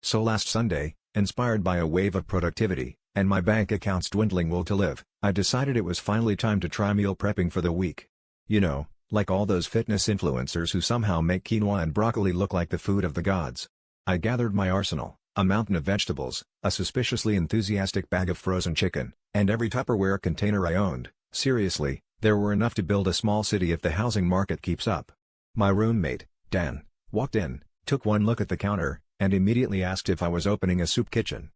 So last Sunday, inspired by a wave of productivity, and my bank account's dwindling will to live, I decided it was finally time to try meal prepping for the week. You know, like all those fitness influencers who somehow make quinoa and broccoli look like the food of the gods. I gathered my arsenal, a mountain of vegetables, a suspiciously enthusiastic bag of frozen chicken, and every Tupperware container I owned. Seriously, there were enough to build a small city if the housing market keeps up. My roommate, Dan, walked in, took one look at the counter, and immediately asked if I was opening a soup kitchen.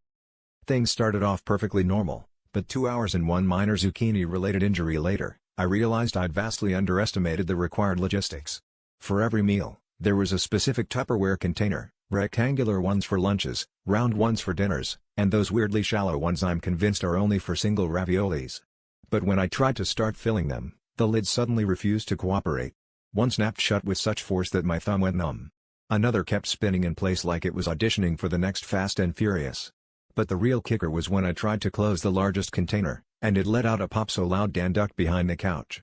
Things started off perfectly normal, but 2 hours and one minor zucchini-related injury later, I realized I'd vastly underestimated the required logistics. For every meal, there was a specific Tupperware container, rectangular ones for lunches, round ones for dinners, and those weirdly shallow ones I'm convinced are only for single raviolis. But when I tried to start filling them, the lid suddenly refused to cooperate. One snapped shut with such force that my thumb went numb. Another kept spinning in place like it was auditioning for the next Fast and Furious. But the real kicker was when I tried to close the largest container, and it let out a pop so loud Dan ducked behind the couch.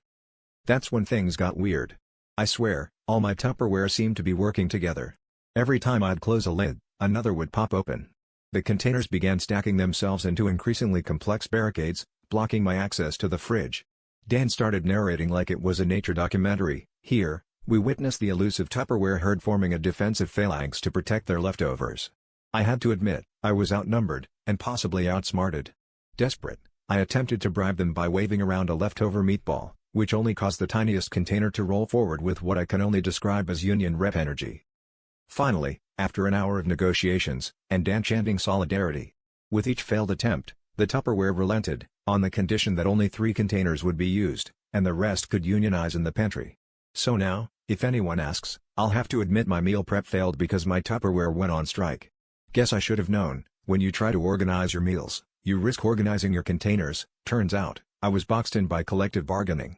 That's when things got weird. I swear, all my Tupperware seemed to be working together. Every time I'd close a lid, another would pop open. The containers began stacking themselves into increasingly complex barricades, blocking my access to the fridge. Dan started narrating like it was a nature documentary. Here, we witnessed the elusive Tupperware herd forming a defensive phalanx to protect their leftovers. I had to admit, I was outnumbered, and possibly outsmarted. Desperate, I attempted to bribe them by waving around a leftover meatball, which only caused the tiniest container to roll forward with what I can only describe as union rep energy. Finally, after an hour of negotiations, and Dan chanting solidarity with each failed attempt, the Tupperware relented, on the condition that only 3 containers would be used, and the rest could unionize in the pantry. So now, if anyone asks, I'll have to admit my meal prep failed because my Tupperware went on strike. Guess I should have known, when you try to organize your meals, you risk organizing your containers. Turns out, I was boxed in by collective bargaining.